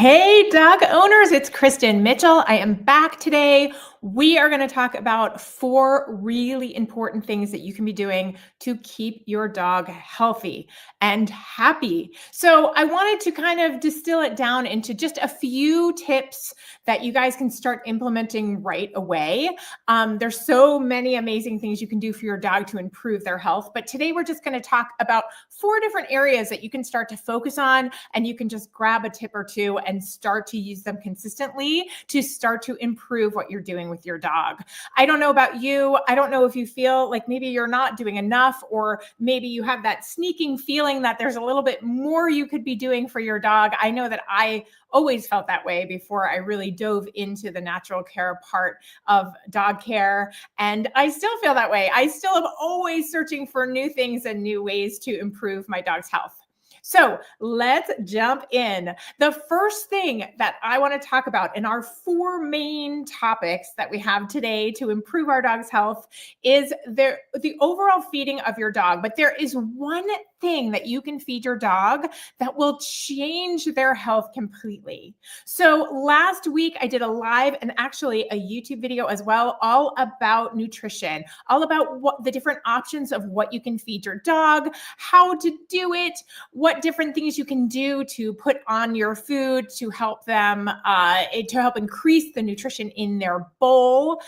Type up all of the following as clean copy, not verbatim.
Hey, dog owners, it's Kristen Mitchell. I am back today. We are going to talk about 4 really important things that you can be doing to keep your dog healthy and happy. So, I wanted to kind of distill it down into just a few tips that you guys can start implementing right away. There's so many amazing things you can do for your dog to improve their health, but today we're just going to talk about 4 different areas that you can start to focus on, and you can just grab a tip or two and start to use them consistently to start to improve what you're doing with your dog. I don't know about you. I don't know if you feel like maybe you're not doing enough, or maybe you have that sneaking feeling that there's a little bit more you could be doing for your dog. I know that I always felt that way before I really dove into the natural care part of dog care. And I still feel that way. I still am always searching for new things and new ways to improve my dog's health. So let's jump in. The first thing that I want to talk about in our 4 main topics that we have today to improve our dog's health is the overall feeding of your dog. But there is one thing that you can feed your dog that will change their health completely. So last week I did a live and actually a YouTube video as well, all about nutrition, all about what the different options of what you can feed your dog, how to do it, what different things you can do to put on your food to help them, to help increase the nutrition in their bowl.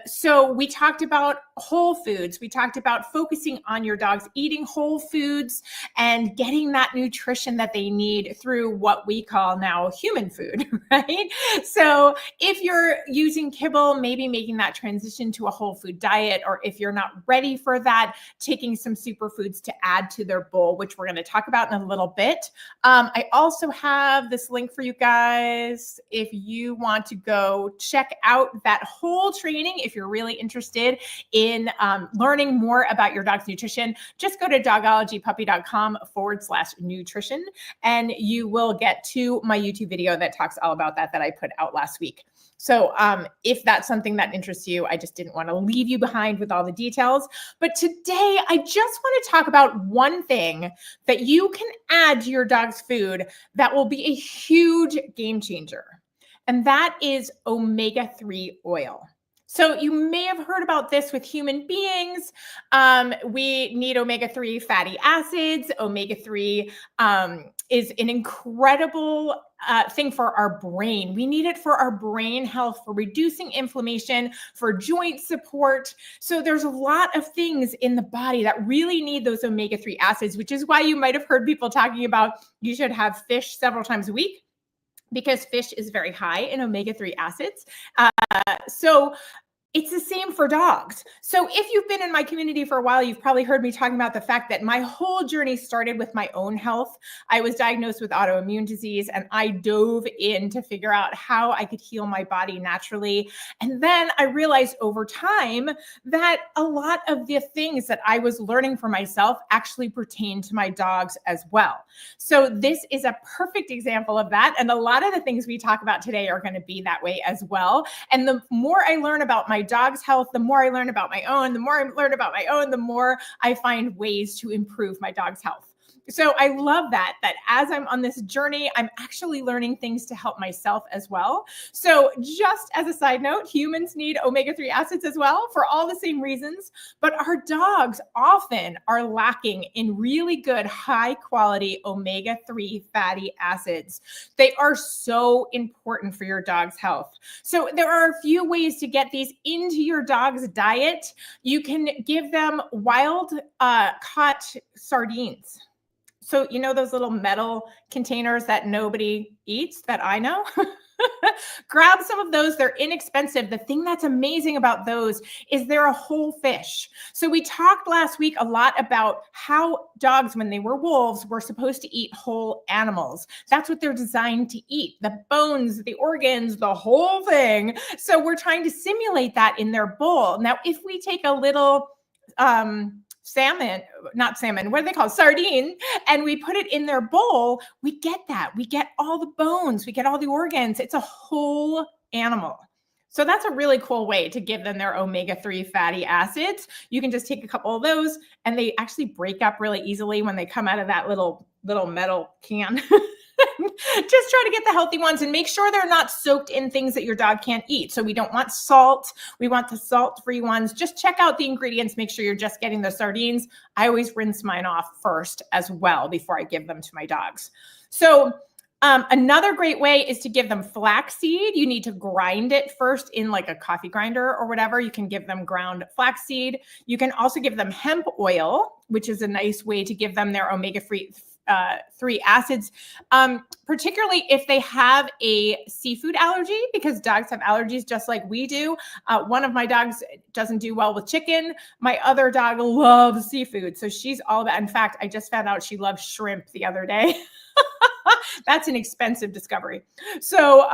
So we talked about whole foods. We talked about focusing on your dogs eating whole foods and getting that nutrition that they need through what we call now human food, right? So if you're using kibble, maybe making that transition to a whole food diet, or if you're not ready for that, taking some superfoods to add to their bowl, which we're going to talk about in a little bit. I also have this link for you guys if you want to go check out that whole training. If you're really interested in learning more about your dog's nutrition, just go to dogologypuppy.com/nutrition, and you will get to my YouTube video that talks all about that I put out last week. So if that's something that interests you, I just didn't want to leave you behind with all the details. But today, I just want to talk about one thing that you can add to your dog's food that will be a huge game changer. And that is omega-3 oil. So you may have heard about this with human beings. We need omega-3 fatty acids. Omega-3 is an incredible thing for our brain. We need it for our brain health, for reducing inflammation, for joint support. So there's a lot of things in the body that really need those omega-3 acids, which is why you might have heard people talking about you should have fish several times a week, because fish is very high in omega-3 acids. So it's the same for dogs. So if you've been in my community for a while, you've probably heard me talking about the fact that my whole journey started with my own health. I was diagnosed with autoimmune disease, and I dove in to figure out how I could heal my body naturally. And then I realized over time that a lot of the things that I was learning for myself actually pertain to my dogs as well. So this is a perfect example of that. And a lot of the things we talk about today are going to be that way as well. And the more I learn about my dog's health, the more I learn about my own, the more I learn about my own, the more I find ways to improve my dog's health. So I love that as I'm on this journey, I'm actually learning things to help myself as well. So just as a side note, humans need omega-3 acids as well for all the same reasons, but our dogs often are lacking in really good, high quality omega-3 fatty acids. They are so important for your dog's health. So there are a few ways to get these into your dog's diet. You can give them wild caught sardines. So, you know, those little metal containers that nobody eats that I know? Grab some of those. They're inexpensive. The thing that's amazing about those is they're a whole fish. So we talked last week a lot about how dogs, when they were wolves, were supposed to eat whole animals. That's what they're designed to eat. The bones, the organs, the whole thing. So we're trying to simulate that in their bowl. Now, if we take a little sardine, and we put it in their bowl, we get that. We get all the bones, we get all the organs. It's a whole animal. So that's a really cool way to give them their omega-3 fatty acids. You can just take a couple of those, and they actually break up really easily when they come out of that little metal can. Just try to get the healthy ones and make sure they're not soaked in things that your dog can't eat. So we don't want salt. We want the salt-free ones. Just check out the ingredients. Make sure you're just getting the sardines. I always rinse mine off first as well before I give them to my dogs. So another great way is to give them flaxseed. You need to grind it first in like a coffee grinder or whatever. You can give them ground flaxseed. You can also give them hemp oil, which is a nice way to give them their omega-3 acids, particularly if they have a seafood allergy, because dogs have allergies just like we do. One of my dogs doesn't do well with chicken. My other dog loves seafood. So she's all about, in fact, I just found out she loves shrimp the other day. That's an expensive discovery. So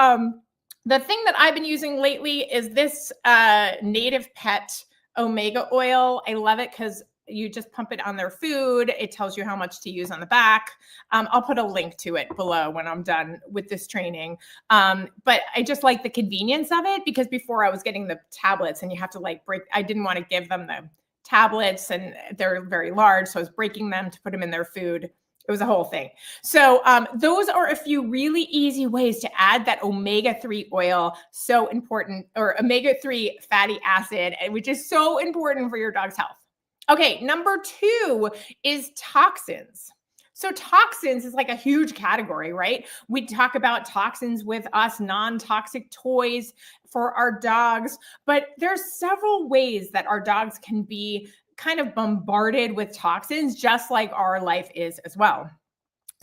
the thing that I've been using lately is this Native Pet omega oil. I love it because you just pump it on their food. It tells you how much to use on the back. I'll put a link to it below when I'm done with this training. But I just like the convenience of it, because before I was getting the tablets and you have to like break, I didn't want to give them the tablets and they're very large. So I was breaking them to put them in their food. It was a whole thing. So those are a few really easy ways to add that omega-3 oil, so important, or omega-3 fatty acid, which is so important for your dog's health. Okay, number 2 is toxins. So toxins is like a huge category, right? We talk about toxins with us, non-toxic toys for our dogs, but there's several ways that our dogs can be kind of bombarded with toxins, just like our life is as well.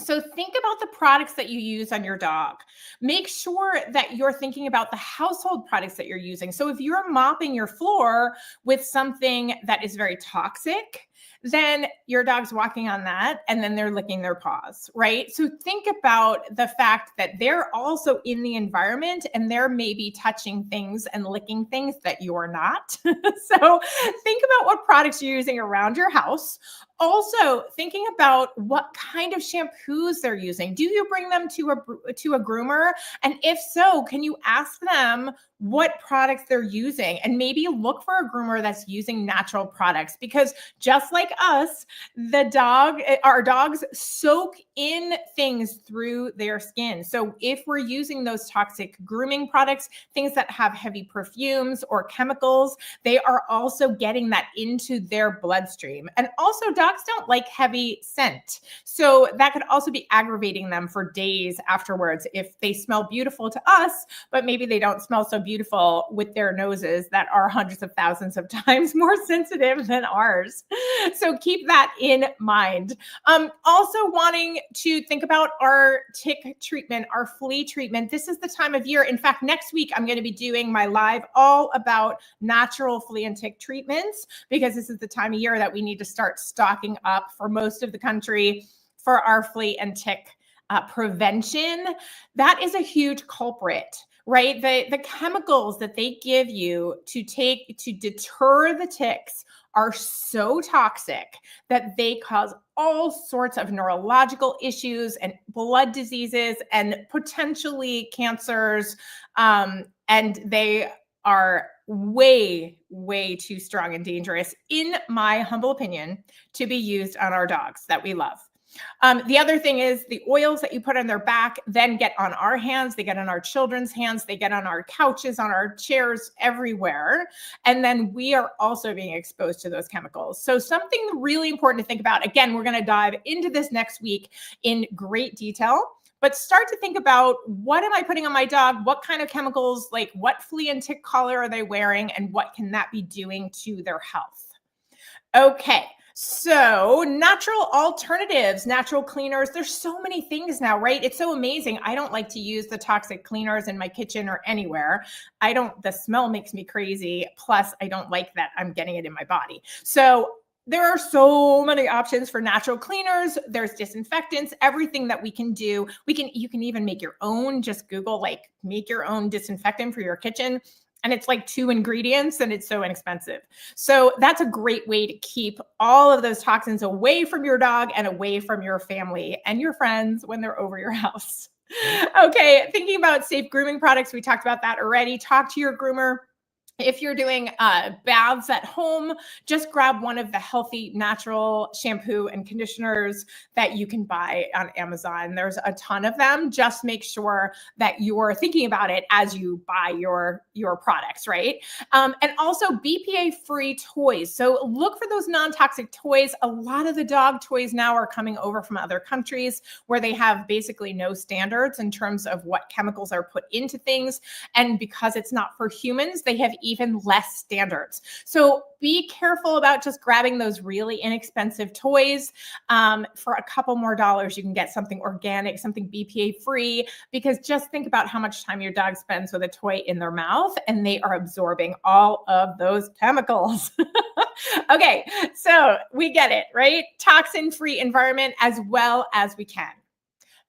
So think about the products that you use on your dog. Make sure that you're thinking about the household products that you're using. So if you're mopping your floor with something that is very toxic, then your dog's walking on that and then they're licking their paws, right? So think about the fact that they're also in the environment and they're maybe touching things and licking things that you're not. So think about what products you're using around your house. Also, thinking about what kind of shampoos they're using. Do you bring them to a groomer? And if so, can you ask them what products they're using? And maybe look for a groomer that's using natural products, because just like us, our dogs soak in things through their skin. So if we're using those toxic grooming products, things that have heavy perfumes or chemicals, they are also getting that into their bloodstream. And also, dogs don't like heavy scent. So that could also be aggravating them for days afterwards if they smell beautiful to us, but maybe they don't smell so beautiful with their noses that are hundreds of thousands of times more sensitive than ours. So keep that in mind. Also wanting to think about our tick treatment, our flea treatment. This is the time of year. In fact, next week, I'm going to be doing my live all about natural flea and tick treatments, because this is the time of year that we need to start stocking up for most of the country for our flea and tick prevention. That is a huge culprit, right? The chemicals that they give you to deter the ticks are so toxic that they cause all sorts of neurological issues and blood diseases and potentially cancers. And they are way, way too strong and dangerous, in my humble opinion, to be used on our dogs that we love. The other thing is the oils that you put on their back then get on our hands, they get on our children's hands, they get on our couches, on our chairs, everywhere. And then we are also being exposed to those chemicals. So something really important to think about. Again, we're going to dive into this next week in great detail. But start to think about, what am I putting on my dog? What kind of chemicals, like what flea and tick collar are they wearing? And what can that be doing to their health? Okay. So natural alternatives, natural cleaners. There's so many things now, right? It's so amazing. I don't like to use the toxic cleaners in my kitchen or anywhere. The smell makes me crazy. Plus, I don't like that I'm getting it in my body. So there are so many options for natural cleaners. There's disinfectants, everything that we can do. You can even make your own. Just Google, like, make your own disinfectant for your kitchen. And it's like 2 ingredients and it's so inexpensive. So that's a great way to keep all of those toxins away from your dog and away from your family and your friends when they're over your house. Okay, thinking about safe grooming products. We talked about that already. Talk to your groomer. If you're doing baths at home, just grab one of the healthy natural shampoo and conditioners that you can buy on Amazon. There's a ton of them. Just make sure that you're thinking about it as you buy your products, right? And also BPA-free toys. So look for those non-toxic toys. A lot of the dog toys now are coming over from other countries where they have basically no standards in terms of what chemicals are put into things. And because it's not for humans, they have even less standards. So be careful about just grabbing those really inexpensive toys. For a couple more dollars, you can get something organic, something BPA free, because just think about how much time your dog spends with a toy in their mouth, and they are absorbing all of those chemicals. Okay, so we get it, right? Toxin-free environment as well as we can.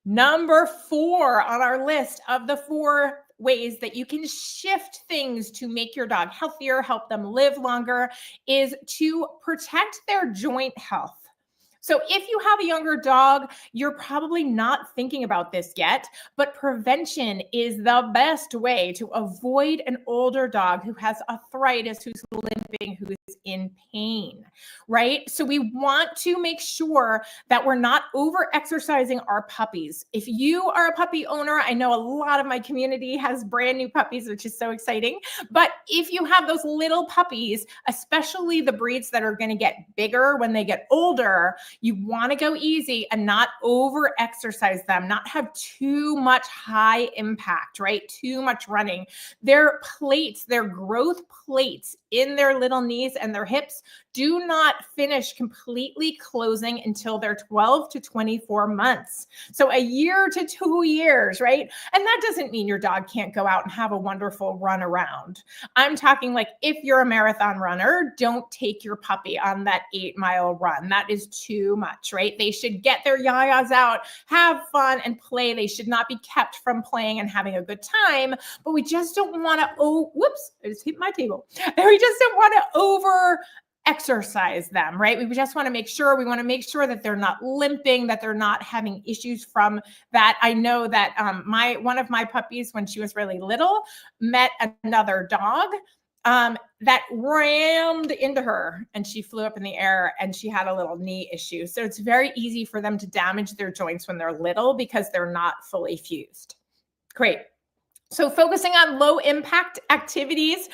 Number 4 on our list of the 4 ways that you can shift things to make your dog healthier, help them live longer, is to protect their joint health. So if you have a younger dog, you're probably not thinking about this yet, but prevention is the best way to avoid an older dog who has arthritis, who's limping, who's in pain, right? So we want to make sure that we're not over exercising our puppies. If you are a puppy owner, I know a lot of my community has brand new puppies, which is so exciting. But if you have those little puppies, especially the breeds that are going to get bigger when they get older, you want to go easy and not over exercise them, not have too much high impact, right? Too much running. Their plates, their growth plates in their little knees and their hips do not finish completely closing until they're 12 to 24 months. So a year to 2 years, right? And that doesn't mean your dog can't go out and have a wonderful run around. I'm talking like if you're a marathon runner, don't take your puppy on that 8-mile run. That is too much, right? They should get their yayas out, have fun and play. They should not be kept from playing and having a good time, but we just don't want to, whoops, I just hit my table. We just don't want to over exercise them, right? We just want to make sure that they're not limping, that they're not having issues from that. I know that one of my puppies, when she was really little, met another dog that rammed into her and she flew up in the air and she had a little knee issue. So it's very easy for them to damage their joints when they're little because they're not fully fused. Great. So focusing on low impact activities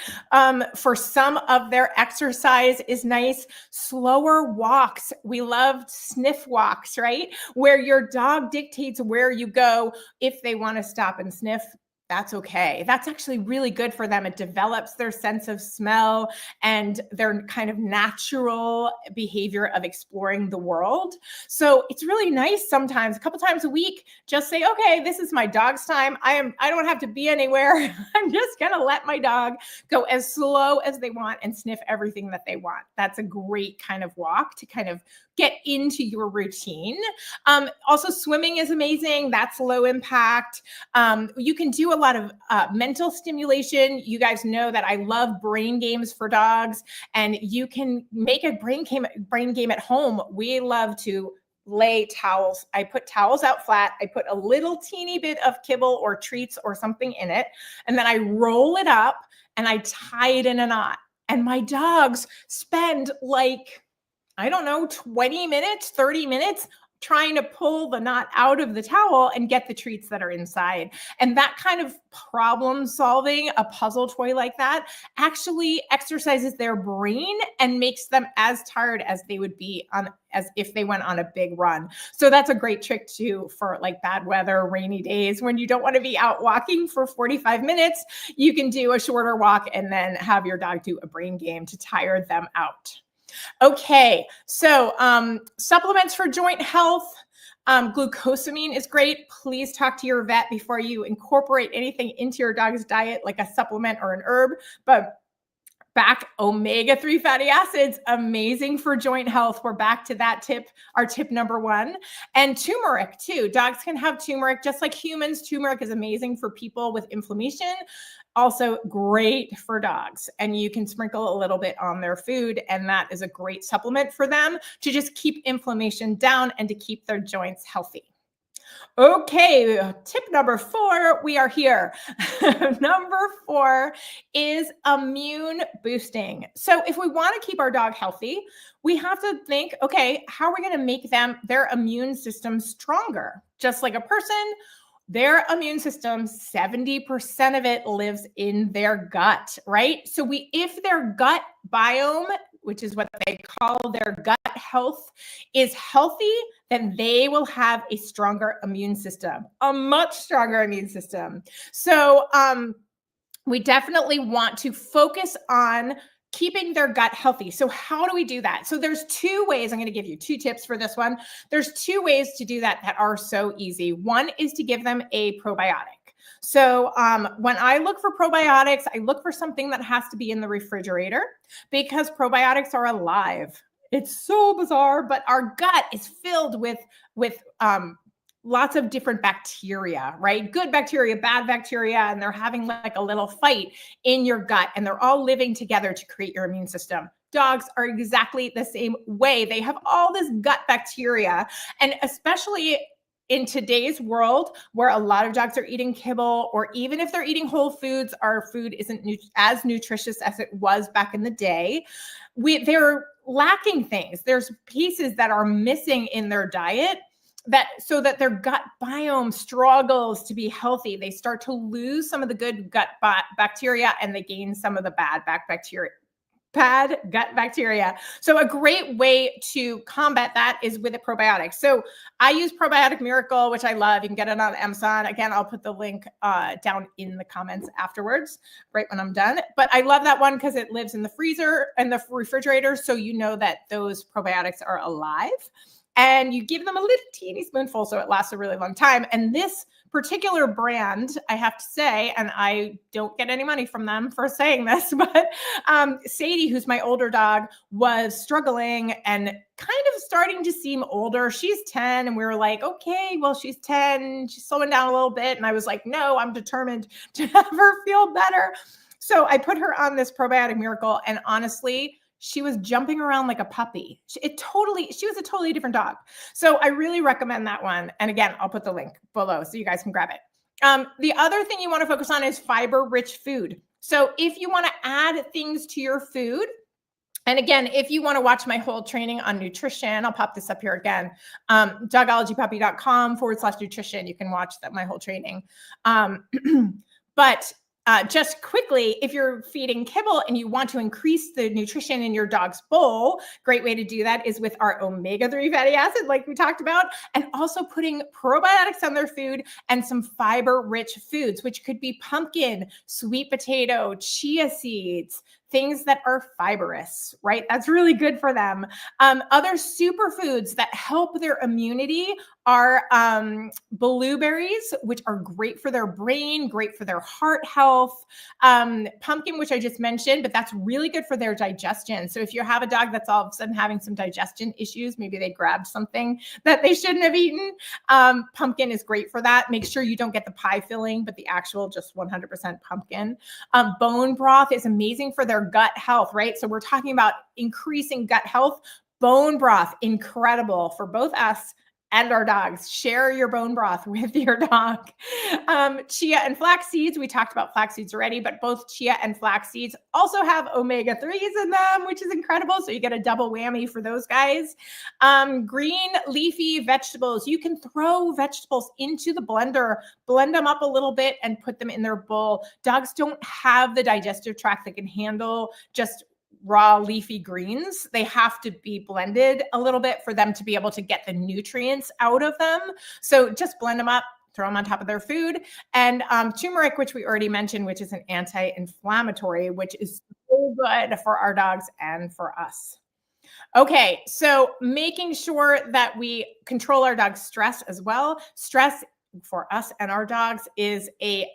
for some of their exercise is nice. Slower walks. We love sniff walks, right? Where your dog dictates where you go. If they want to stop and sniff, that's okay. That's actually really good for them. It develops their sense of smell and their kind of natural behavior of exploring the world. So it's really nice sometimes, a couple times a week, just say, okay, this is my dog's time. I don't have to be anywhere. I'm just going to let my dog go as slow as they want and sniff everything that they want. That's a great kind of walk to kind of get into your routine. Also, swimming is amazing. That's low impact. You can do a lot of mental stimulation. You guys know that I love brain games for dogs, and you can make a brain game at home. We love to lay towels. I put towels out flat. I put a little teeny bit of kibble or treats or something in it, and then I roll it up and I tie it in a knot. And my dogs spend like, I don't know, 20 minutes, 30 minutes trying to pull the knot out of the towel and get the treats that are inside. And that kind of problem solving, a puzzle toy like that, actually exercises their brain and makes them as tired as they would be as if they went on a big run. So that's a great trick too for like bad weather, rainy days, when you don't want to be out walking for 45 minutes. You can do a shorter walk and then have your dog do a brain game to tire them out. Okay, so supplements for joint health. Glucosamine is great. Please talk to your vet before you incorporate anything into your dog's diet, like a supplement or an herb. But back, omega-3 fatty acids, amazing for joint health. We're back to that tip, our tip number 1. And turmeric too. Dogs can have turmeric just like humans. Turmeric is amazing for people with inflammation. Also great for dogs. And you can sprinkle a little bit on their food, and that is a great supplement for them to just keep inflammation down and to keep their joints healthy. Okay, tip number 4, we are here. Number 4 is immune boosting. So if we want to keep our dog healthy, we have to think, okay, how are we going to make their immune system stronger? Just like a person, their immune system, 70% of it lives in their gut, right? So if their gut biome, which is what they call their gut health, is healthy, then they will have a stronger immune system, a much stronger immune system. So we definitely want to focus on keeping their gut healthy. So how do we do that? So there's 2 ways. I'm going to give you 2 tips for this one. There's 2 ways to do that are so easy. One is to give them a probiotic. So when I look for probiotics, I look for something that has to be in the refrigerator because probiotics are alive. It's so bizarre, but our gut is filled with lots of different bacteria, right? Good bacteria, bad bacteria, and they're having like a little fight in your gut, and they're all living together to create your immune system. Dogs are exactly the same way. They have all this gut bacteria, and especially in today's world where a lot of dogs are eating kibble, or even if they're eating whole foods, our food isn't as nutritious as it was back in the day. They're lacking things. There's pieces that are missing in their diet so that their gut biome struggles to be healthy. They start to lose some of the good gut bacteria and they gain some of the bad gut bacteria. So a great way to combat that is with a probiotic. So I use Probiotic Miracle, which I love. You can get it on Amazon. Again, I'll put the link down in the comments afterwards, right when I'm done. But I love that one because it lives in the freezer and the refrigerator. So you know that those probiotics are alive. And you give them a little teeny spoonful so it lasts a really long time. And this particular brand, I have to say, and I don't get any money from them for saying this, but Sadie, who's my older dog, was struggling and kind of starting to seem older. She's 10, and we were like, okay, well, she's 10. She's slowing down a little bit. And I was like, no, I'm determined to have her feel better. So I put her on this Probiotic Miracle, and honestly, she was jumping around like a puppy. She was a totally different dog. So I really recommend that one. And again, I'll put the link below so you guys can grab it. The other thing you want to focus on is fiber-rich food. So if you want to add things to your food, and again, if you want to watch my whole training on nutrition, I'll pop this up here again, dogologypuppy.com/nutrition. You can watch my whole training. But just quickly, if you're feeding kibble and you want to increase the nutrition in your dog's bowl, great way to do that is with our omega-3 fatty acid, like we talked about, and also putting probiotics on their food and some fiber-rich foods, which could be pumpkin, sweet potato, chia seeds, things that are fibrous, right? That's really good for them. Other superfoods that help their immunity are blueberries, which are great for their brain, great for their heart health. Pumpkin, which I just mentioned, but that's really good for their digestion. So if you have a dog that's all of a sudden having some digestion issues, maybe they grabbed something that they shouldn't have eaten, pumpkin is great for that. Make sure you don't get the pie filling, but the actual just 100% pumpkin. Bone broth is amazing for their gut health, right? So we're talking about increasing gut health. Bone broth, incredible for both us and our dogs. Share your bone broth with your dog. Chia and flax seeds. We talked about flax seeds already, but both chia and flax seeds also have omega-3s in them, which is incredible. So you get a double whammy for those guys. Green leafy vegetables. You can throw vegetables into the blender, blend them up a little bit and put them in their bowl. Dogs don't have the digestive tract that can handle just raw leafy greens. They have to be blended a little bit for them to be able to get the nutrients out of them. So just blend them up, throw them on top of their food. And turmeric, which we already mentioned, which is an anti-inflammatory, which is so good for our dogs and for us. Okay, so making sure that we control our dog's stress as well. Stress for us and our dogs is a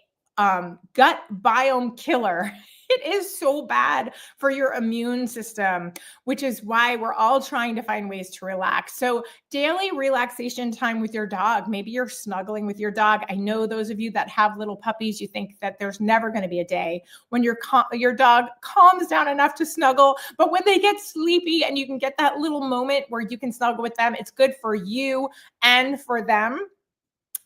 gut biome killer. It is so bad for your immune system, which is why we're all trying to find ways to relax. So daily relaxation time with your dog. Maybe you're snuggling with your dog. I know those of you that have little puppies, you think that there's never going to be a day when your dog calms down enough to snuggle. But when they get sleepy and you can get that little moment where you can snuggle with them, it's good for you and for them.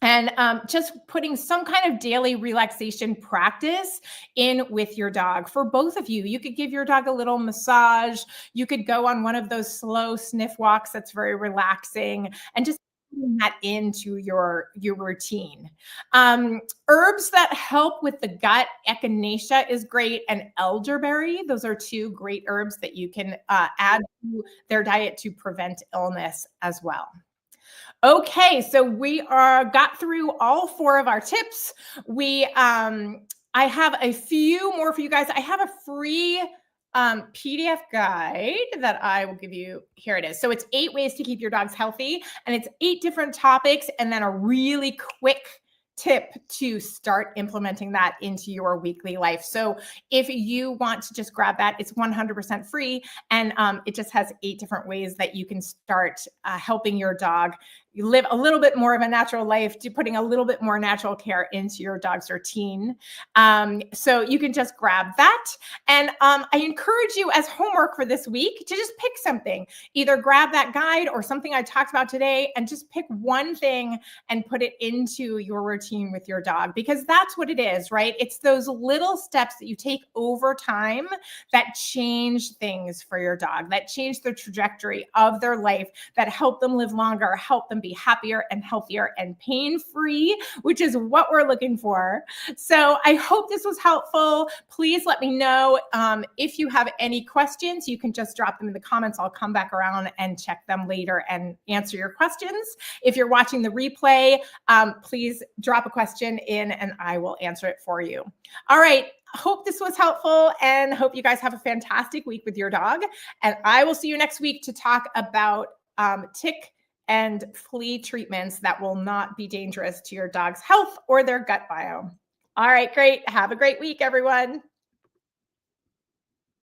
And just putting some kind of daily relaxation practice in with your dog. For both of you, you could give your dog a little massage. You could go on one of those slow sniff walks that's very relaxing, and just putting that into your routine. Herbs that help with the gut, echinacea is great, and elderberry. Those are two great herbs that you can add to their diet to prevent illness as well. Okay, so we are got through all four of our tips. I have a few more for you guys. I have a free PDF guide that I will give you. Here it is. So it's 8 ways to keep your dogs healthy, and it's 8 different topics, and then a really quick tip to start implementing that into your weekly life. So if you want to just grab that, it's 100% free, and it just has 8 different ways that you can start helping your dog you live a little bit more of a natural life, to putting a little bit more natural care into your dog's routine. So you can just grab that. And I encourage you, as homework for this week, to just pick something. Either grab that guide or something I talked about today, and just pick one thing and put it into your routine with your dog, because that's what it is, right? It's those little steps that you take over time that change things for your dog, that change the trajectory of their life, that help them live longer, help them be happier and healthier and pain-free, which is what we're looking for. So I hope this was helpful. Please let me know if you have any questions. You can just drop them in the comments. I'll come back around and check them later and answer your questions. If you're watching the replay, please drop a question in and I will answer it for you. All right. Hope this was helpful, and hope you guys have a fantastic week with your dog. And I will see you next week to talk about tick and flea treatments that will not be dangerous to your dog's health or their gut biome. All right, great. Have a great week, everyone.